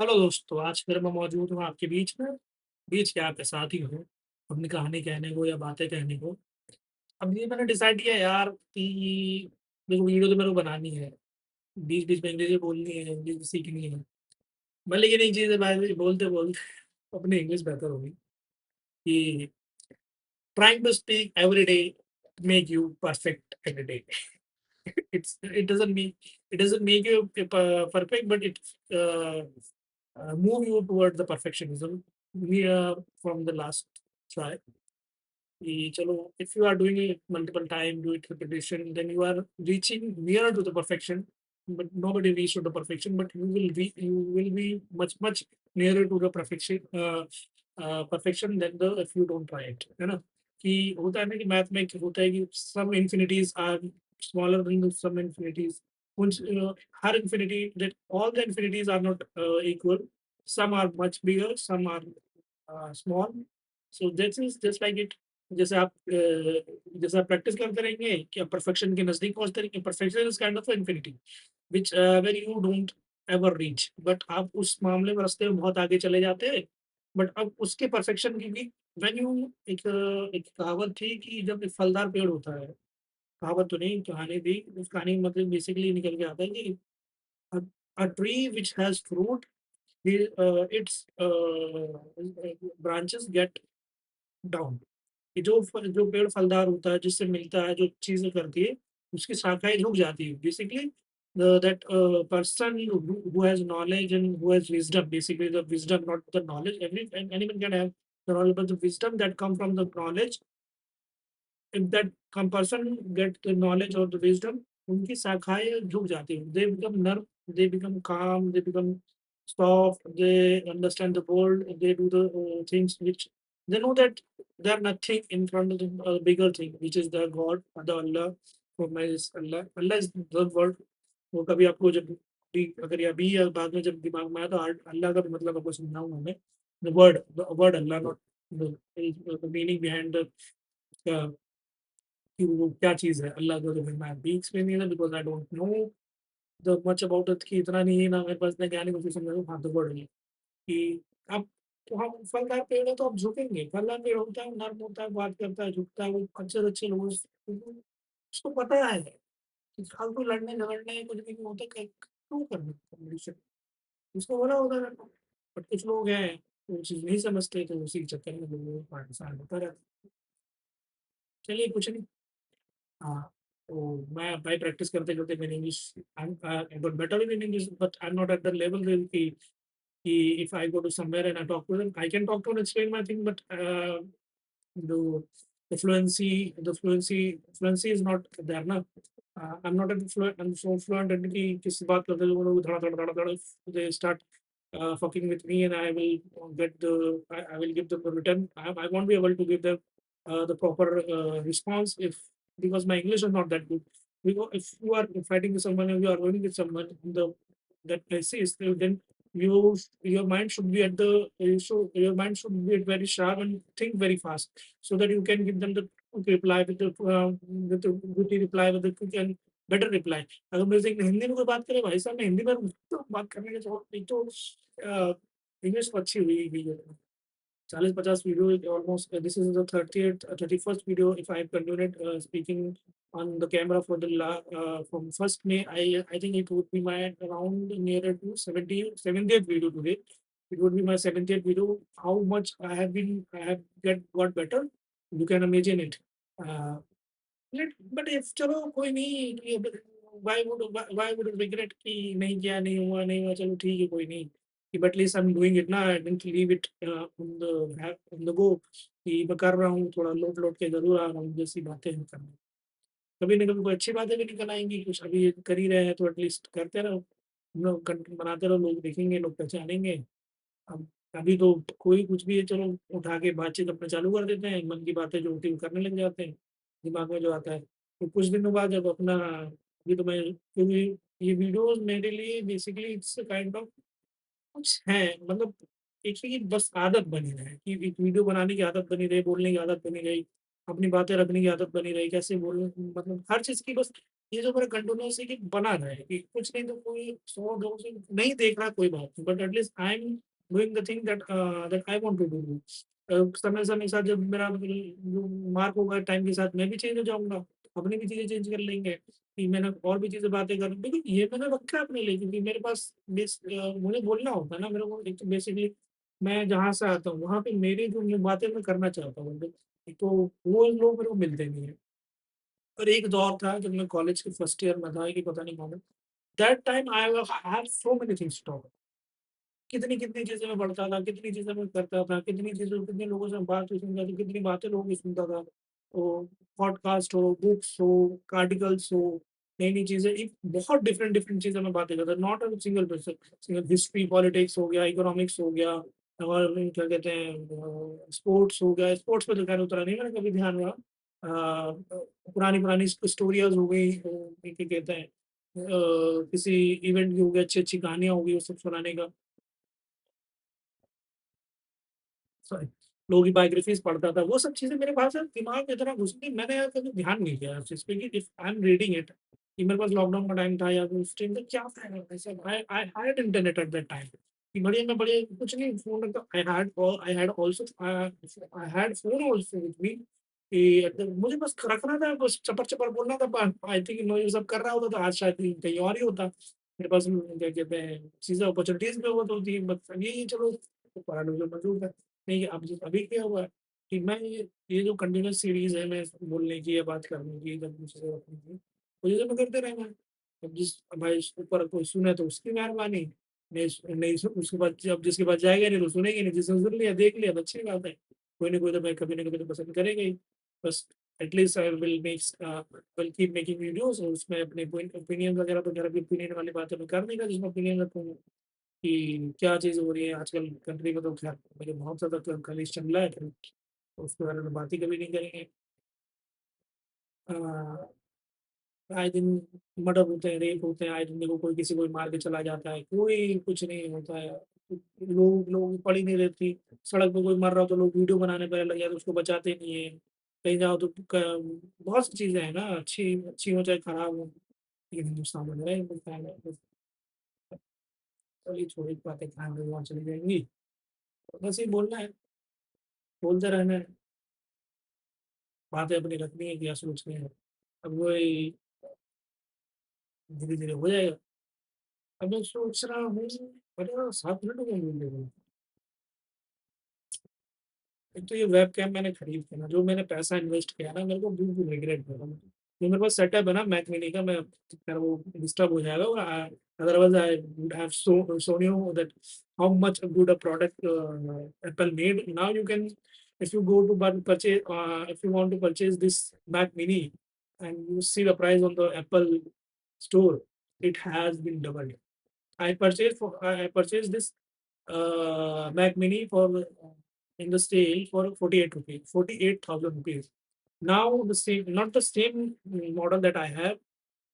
Hello दोस्तों, आज फिर मैं मौजूद हूँ आपके बीच में। बीच क्या, आपके साथ ही हूँ, अपनी कहानी कहने को या बातें कहने को। अब ये मैंने डिसाइड किया यार कि देखो, वीडियो तो मेरे को बनानी है, बीच-बीच में अंग्रेज़ी बोलनी है, हिंदी भी सीखनी है। मैं लेकिन एक चीज़ है भाई, बोलते-बोलते अपनी इंग्लिश बेहतर होगी कि trying to speak every day make you perfect every day. It doesn't make you perfect, but move you toward the perfectionism. We from the last try. Chalo, if you are doing it multiple time, do it repetition, then you are reaching nearer to the perfection. But nobody reach to the perfection, but you will be much nearer to the perfection than the if you don't try it. है ना? कि होता है ना कि math में होता है कि some infinities are smaller than some infinities. Her infinity that all the infinities are not equal. Some are much bigger, some are small. So this is just like it. जैसे आप प्रैक्टिस करते रहेंगे कि आप परफेक्शन के नज़दीक पहुँचते रहेंगे। Perfection is kind of infinity which when you don't ever reach, but आप उस मामले में रास्ते में बहुत आगे चले जाते हैं। बट अब उसके परफेक्शन की भी व्हेन यू एक कहावत थी कि जब एक फलदार पेड़ होता है, कहावत तो नहीं, कहानी थी। उस कहानी में मतलब बेसिकली निकल के आता है कि a tree which has fruit, it's branches get down. कि जो पेड़ फलदार होता है, जिससे मिलता है, जो चीज़ें करती है, उसकी शाखाएँ झुक जाती है। Basically that person who has knowledge and who has wisdom, basically the wisdom, not the knowledge. Anyone can have the knowledge, but the wisdom that come from the knowledge, if that person get the knowledge or the wisdom, उनकी शाखाएँ झुक जाती हैं। They become nerve, they become calm, they become soft, they understand the world, they do the things which they know that they are nothing in front of the bigger thing, which is the God, the Allah. For my is Allah. Allah is the word. वो कभी आपको जब भी अगर ये अभी या बाद में जब दिमाग में आया तो अल्लाह का भी मतलब आपको समझाऊँगा मैं। The word Allah, not the meaning behind the कि वो क्या चीज़ है? अल्लाह को तो फिर मैं भी एक्सप्लेन नहीं था because I don't know the much about it, कि इतना नहीं है ना मेरे पास इतना ज्ञान है, मुझे समझा हाँ, द वर्ड है कि आप तो हम फलदार पेड़ है तो आप झुकेंगे। फलदार पेड़ होता है, नर्म होता है, बात करता है, झुकता है, वो अच्छे-अच्छे लोगों से उसको पता है कि फालतू लड़ने झगड़ने कुछ भी नहीं होता, क्यों करना कॉम्पिटिशन? उसको बोला होता है। बट कुछ लोग हैं, वो चीज़ नहीं समझते तो उसी के चक्कर में वो पाकिस्तान होता रहता है। चलिए कुछ नहीं। हाँ, तो मैं प्रैक्टिस करते-करते मेरी English I got better in English, but I am not at the level where कि if I go to somewhere and I talk to them, I can talk to and explain my thing, but the the fluency is not there ना। I'm not at fluent, I'm so fluent at कि किसी बात करते हुए वो लोग धड़ा-धड़ they start fucking with me, and I will get I will give them the return। I won't be able to give them the proper response if because my English is not that good। Because if you are fighting with someone and you are running with someone in the that places, then your mind should be at the your mind should be very sharp and think very fast so that you can give them the quick reply with the witty reply with the quick and better reply. अगर मेरे से हिंदी में कोई बात करे, भाई साहब मैं हिंदी में तो बात करने के एक तो इंग्लिश तो अच्छी हुई हुई है। 40-50 video almost, this is the 30th 31st video if I continued speaking on the camera for from first May. I think it would be my around nearer to 70th video today. It would be my 70th video. How much I have got better, you can imagine it. Uh, but if चलो कोई नहीं, why would regret कि नहीं किया, नहीं हुआ, चलो ठीक है, कोई नहीं। कि but at least I am doing it ना, I didn't leave it on the go कि मैं कर रहा हूँ, थोड़ा लौट-लौट के ज़रूर आ रहा हूँ, जैसी बातें हैं करने। कभी ना कभी कोई अच्छी बातें भी निकल आएँगी, कुछ अभी कर ही रहे हैं तो एटलीस्ट करते रहो। लोग कंटेंट बनाते रहो, लोग देखेंगे, लोग पहचानेंगे। अब अभी तो कोई कुछ भी है, चलो उठा के बातचीत अपना चालू कर देते हैं, मन की बातें जो होती है वो करने लग जाते हैं, दिमाग में जो आता है। तो कुछ दिनों बाद जब अपना ये तो मैं क्योंकि ये वीडियोज़ मेरे लिए बेसिकली इट्स काइंड ऑफ कुछ है, मतलब एक ही बस आदत बनी रहे कि एक वीडियो बनाने की आदत बनी रही, बोलने की आदत बनी रही, अपनी बातें रखने की आदत बनी रही, कैसे बोलूँ, मतलब हर चीज़ की बस ये जो मेरा कंटिन्यूअस है कि बना रहे कि कुछ नहीं तो कोई 100 200 नहीं देख रहा कोई बात नहीं, but at least I am doing the thing that I want to do. समय-समय के साथ जब मेरा जो मार्क होगा टाइम के साथ मैं भी चेंज हो जाऊँगा, अपनी भी चीज़ें चेंज कर लेंगे, कि मैंने और भी चीज़ें बातें कर देखिए ये मैंने रखा है अपने लिए क्योंकि मेरे पास मुझे बोलना होता है ना मेरे को एक तो बेसिकली मैं जहाँ से आता हूँ, वहाँ पे मेरी जो मैं बातें मैं करना चाहता हूँ, तो वो लोग मेरे को मिलते नहीं हैं। और एक दौर था जब मैं कॉलेज के फर्स्ट ईयर में था कि पता नहीं मालूम that time I have so many things to talk कितनी-कितनी चीज़ें मैं पढ़ता था, कितनी चीज़ें मैं करता था, कितनी चीज़ें कितने लोगों से बात सुनता था, कितनी बातें लोगों की सुनता था। तो पॉडकास्ट हो, बुक्स हो, आर्टिकल्स हो, नई-नई चीज़ें एक बहुत डिफरेंट-डिफरेंट चीज़ें मैं बातें करता था, not a single person. Single history, politics हो गया, इकोनॉमिक्स हो गया और क्या कहते हैं स्पोर्ट्स हो गया, स्पोर्ट्स में तो खैर उतना नहीं मैंने कभी ध्यान रहा। पुरानी-पुरानी स्टोरीज़ हो गई, क्या कहते हैं किसी इवेंट की हो गई, अच्छी-अच्छी कहानियाँ हो गई, वो सब सुनाने का सॉरी, लोगों की बायोग्राफ़ीज़ पढ़ता था, वो सब चीज़ें मेरे पास दिमाग में इतना घुस गई, मैंने यार कभी ध्यान नहीं दिया उस चीज़ पे कि if I am reading it कि मेरे पास लॉकडाउन का टाइम था या फिर उस टाइम पे क्या फ़ायदा ऐसा I had internet at that time कि बढ़िया मैं बढ़िया कुछ नहीं फ़ोन रखा I had also I had phone also with me कि मुझे बस रखना था, बस चपर-चपर बोलना था, ब आई थिंक मैं ये सब कर रहा होता तो आज शायद कहीं और ही होता। मेरे पास क्या कहते हैं, चीज़ें अपॉर्च्युनिटीज़ भी बहुत होती हैं, बस यही चलो पढ़ा लो जो मंज़ूर है। नहीं, अब अभी क्या हुआ है कि मैं ये जो कंटिन्यूअस सीरीज़ है, मैं बोलने की या बात करने की, जब मुझसे रखने की, तो ये तो मैं करते रहना है। अब भाई ऊपर कोई सुने तो उसकी मेहरबानी, नहीं उसके बाद जब जिसके पास जाएगा नहीं तो सुनेगी नहीं, जिसने सुन लिया, देख लिया तो अच्छी बात है। कोई ना कोई तो मैं कभी ना कभी तो पसंद करेगा ही। बस at least I will keep making videos और उसमें अपने ओपिनियन वगैरह तो मेरा भी ओपिनियन वाली बात है, मैं कर देगा जिसमें ओपिनियन रखूँगा। कि क्या चीज़ हो रही है आजकल कंट्री में तो ख़ैर मुझे बहुत ज़्यादा कलेश चल रहा है, तो उसके बारे में बात ही कभी नहीं करेंगे। अ, आए दिन मर्डर होते हैं, रेप होते हैं, आए दिन देखो कोई किसी को मार के चला जाता है, कोई कुछ नहीं होता है। लोग लोग पड़ी नहीं रहती, सड़क पे कोई मर रहा हो तो लोग वीडियो बनाने पहले लग जाते हैं, उसको बचाते नहीं हैं। कहीं जाओ तो बहुत सी चीज़ें हैं ना अच्छी अच्छी हो चाहे खराब हो, लेकिन हिंदुस्तान में मेरा हिंदुस्तान है। बस चलिए छोड़िए बातें कहाँ से वहाँ चली जाएँगी। बस ये बोलना है, बोलते रहना है। बातें अपनी रखनी है, क्या सोचनी है। अब वही धीरे-धीरे हो जाएगा। अब मैं सोच रहा हूँ अरे 7 मिनट हो गए बोलते हुए। एक तो ये वेबकैम मैंने खरीद के ना, जो मैंने पैसा इन्वेस्ट किया ना, मेरे को बिल्कुल रिग्रेट हो रहा है। जो मेरे पास सेटअप है ना मैक मिनी का, मैं खैर वो डिस्टर्ब हो जाएगा और otherwise I would have shown you that how much good a product Apple made. Now you can if you go to if you want to purchase this Mac mini and you see the price on the Apple store, it has been doubled. I purchased this Mac Mini for in the sale for 48 rupees, 48,000 rupees. Now the same, not the same model that I have.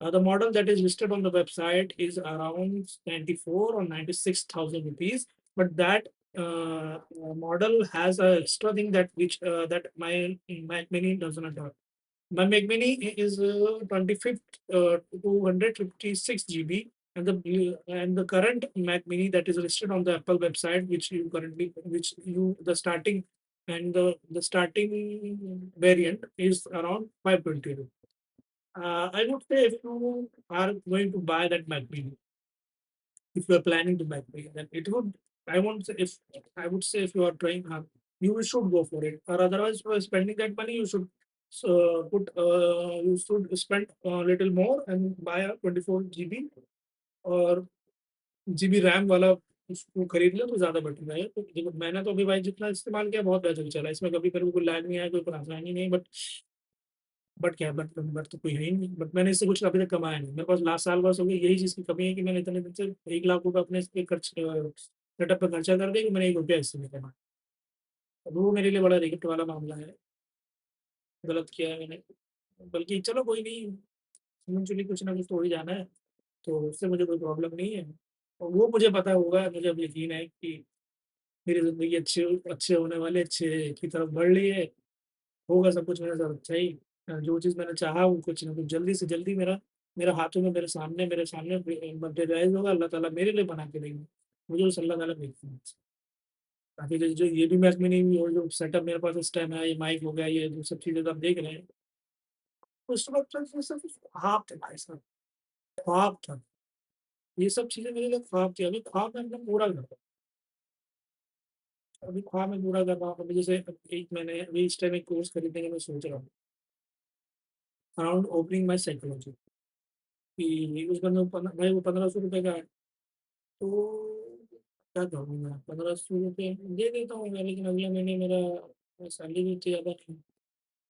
The model that is listed on the website is around 94 or 96,000 rupees. But that model has a extra thing that my Mac Mini does not have. My Mac Mini is 25th 256 GB, and the current Mac Mini that is listed on the Apple website, which you the starting and the starting variant is around 520. I would say if you are going to buy that Mac Mini, if you are planning to buy it, then it would. I won't say if I would say if you are trying hard, you should go for it. Or otherwise, for spending that money, you should you should spend a little more and buy a 24 GB और GB RAM वाला उसको खरीद लो तो ज़्यादा better रहेगा। तो देखो मैंने तो अभी भाई जितना इस्तेमाल किया बहुत बेहतर चला। इसमें कभी मेरे को कोई लैग नहीं आया, कोई परेशानी नहीं। बट क्या बट तो कोई है ही नहीं। बट मैंने इससे कुछ अभी तक कमाया नहीं। मेरे पास लास्ट साल बस हो गई, यही चीज़ की कमी है कि मैंने इतने दिन से 1 लाख रुपए अपने इस पे सेटअप पे खर्चा कर दिया कि मैंने 1 रुपया इससे नहीं कमाया। अब वो मेरे लिए बड़ा रिग्रेट वाला मामला है, गलत किया है मैंने। बल्कि चलो कोई नहीं, इवेंचुअली कुछ ना कुछ तो हो ही जाना है, तो उससे मुझे कोई प्रॉब्लम नहीं है। और वो मुझे पता होगा, मुझे अब यकीन है कि मेरी ज़िंदगी अच्छे अच्छे होने वाले, अच्छे की तरफ बढ़ रही है, होगा सब कुछ मेरे साथ अच्छा ही। जो चीज़ मैंने चाहा वो कुछ ना कुछ जल्दी से जल्दी मेरा मेरा हाथों में मेरे सामने मटेरियलाइज़ होगा, अल्लाह ताला मेरे लिए बना के देंगे। मुझे बस अल्लाह ताला देखते हैं। बाकी जो जो ये भी मैच में नहीं हुई और जो सेटअप मेरे पास इस टाइम है, ये माइक हो गया, ये जो सब चीज़ें तो आप देख रहे हैं। उस वक़्त तक ये सब ख्वाब थे भाई साहब, ख्वाब था। ये सब चीज़ें मेरे लिए ख्वाब थी, अभी ख्वाब मैं एकदम पूरा कर रहा हूँ। अभी ख्वाब मैं पूरा कर रहा हूँ। अभी जैसे एक मैंने अभी इस टाइम एक कोर्स खरीदने का मैं सोच रहा हूँ, अराउंड ओपनिंग माय साइकोलॉजी कि उसका मैं भाई वो ₹1500 का है, तो क्या करूँ मैं? ₹1500 दे देता हूँ मैं, लेकिन अगले महीने मेरा सैलरी भी इतनी ज़्यादा नहीं।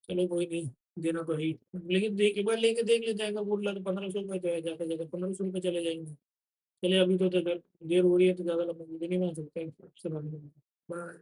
चलो कोई नहीं, देना तो है ही। लेकिन देख एक बार लेके देख लेते हैं, अगर बोल रहा है तो ₹1500 तो है, ज़्यादा-ज़्यादा ₹1500 चले जाएँगे। चलिए अभी तो देर हो रही है तो ज़्यादा लंबा वीडियो नहीं बना सकते हैं, उससे बाद में बाय।